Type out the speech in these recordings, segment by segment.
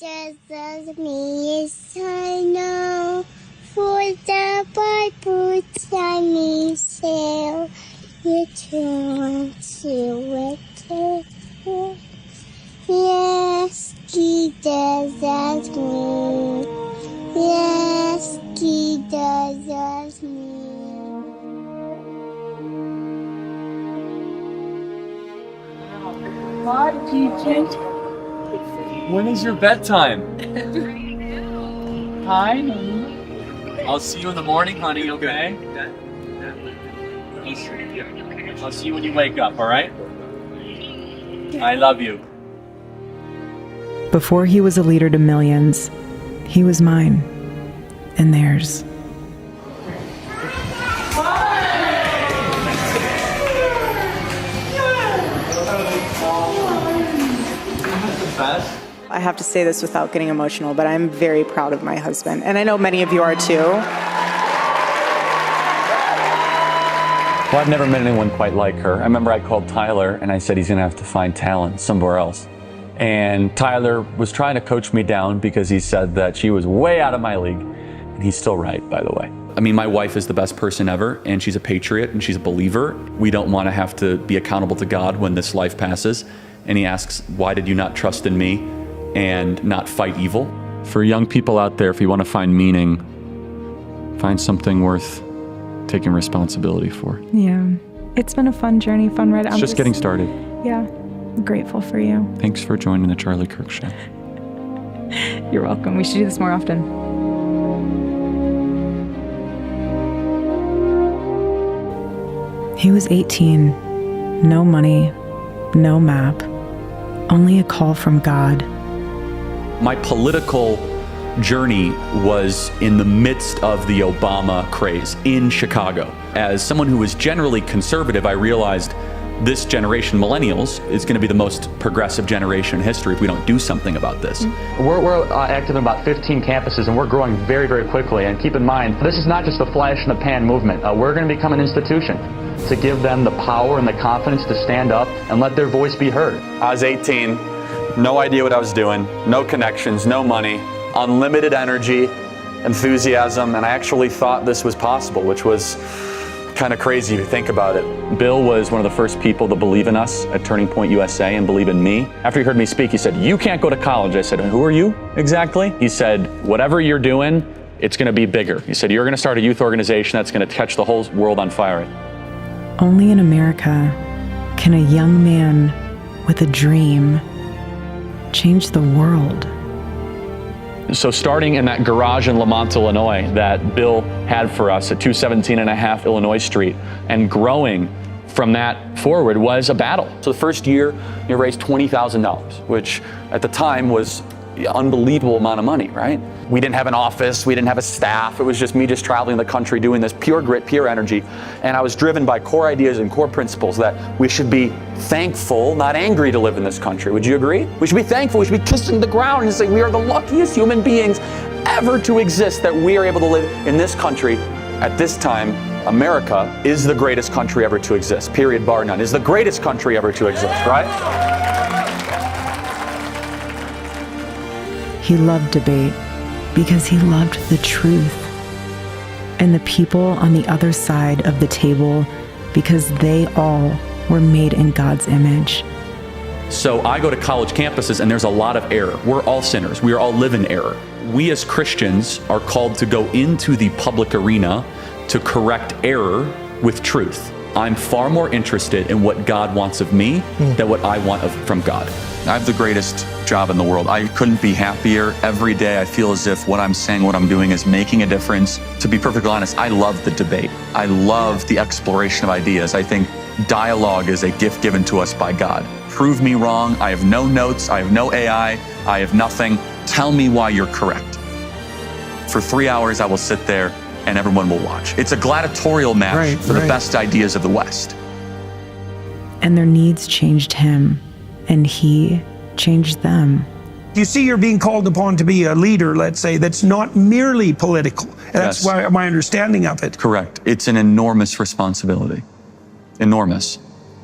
Jesus me is I know, for the Bible tells me so. You want to wait. Yes, he does as me. Yes, he does as me. Hi, Gigi. When is your bedtime? Hi, honey. I'll see you in the morning, honey, okay? I'll see you when you wake up, all right? I love you. Before he was a leader to millions, he was mine and theirs. I have to say this without getting emotional, but I'm very proud of my husband, and I know many of you are too. Well, I've never met anyone quite like her. I remember I called Tyler and I said he's gonna have to find talent somewhere else. And Tyler was trying to coach me down because he said that she was way out of my league. And he's still right, by the way. I mean, my wife is the best person ever, and she's a patriot and she's a believer. We don't want to have to be accountable to God when this life passes. And he asks, why did you not trust in me and not fight evil? For young people out there, if you want to find meaning, find something worth taking responsibility for. Yeah, it's been a fun journey, fun ride. It's just getting started. Yeah, I'm grateful for you. Thanks for joining the Charlie Kirk Show. You're welcome. We should do this more often. He was 18, no money, no map, only a call from God. My political journey was in the midst of the Obama craze in Chicago. As someone who was generally conservative, I realized this generation, millennials, is going to be the most progressive generation in history if we don't do something about this. We're active in about 15 campuses, and we're growing very, very quickly. And keep in mind, this is not just a flash in the pan movement. We're going to become an institution to give them the power and the confidence to stand up and let their voice be heard. I was 18, no idea what I was doing, no connections, no money, unlimited energy, enthusiasm, and I actually thought this was possible, which was kind of crazy if you think about it. Bill was one of the first people to believe in us at Turning Point USA and believe in me. After he heard me speak, he said, "You can't go to college." I said, "Who are you exactly?" He said, "Whatever you're doing, it's going to be bigger." He said, "You're going to start a youth organization that's going to catch the whole world on fire." Only in America can a young man with a dream change the world. So starting in that garage in Lamont, Illinois, that Bill had for us at 217.5 Illinois Street, and growing from that forward was a battle. So the first year, you raised $20,000, which at the time was an unbelievable amount of money, right? We didn't have an office, we didn't have a staff. It was just me just traveling the country doing this, pure grit, pure energy. And I was driven by core ideas and core principles that we should be thankful, not angry, to live in this country. Would you agree? We should be thankful. We should be kissing the ground and saying we are the luckiest human beings ever to exist, that we are able to live in this country at this time. America is the greatest country ever to exist, period, bar none. Is the greatest country ever to exist, right? He loved debate because he loved the truth, and the people on the other side of the table because they all were made in God's image. So I go to college campuses and there's a lot of error. We're all sinners. We are all live in error. We as Christians are called to go into the public arena to correct error with truth. I'm far more interested in what God wants of me than what I want from God. I have the greatest job in the world. I couldn't be happier. Every day I feel as if what I'm saying, what I'm doing is making a difference. To be perfectly honest, I love the debate. I love the exploration of ideas. I think dialogue is a gift given to us by God. Prove me wrong. I have no notes. I have no AI. I have nothing. Tell me why you're correct. For 3 hours, I will sit there and everyone will watch. It's a gladiatorial match for the best ideas of the West. And their needs changed him, and he changed them. You see, you're being called upon to be a leader, let's say, that's not merely political. That's why my understanding of it. Correct. It's an enormous responsibility. Enormous.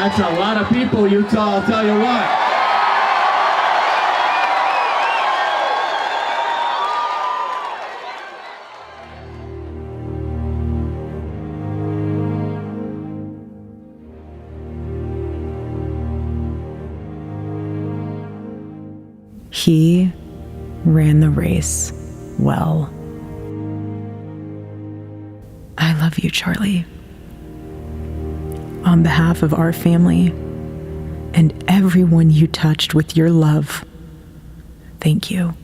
That's a lot of people, Utah, I'll tell you what. He ran the race well. I love you, Charlie. On behalf of our family and everyone you touched with your love, thank you.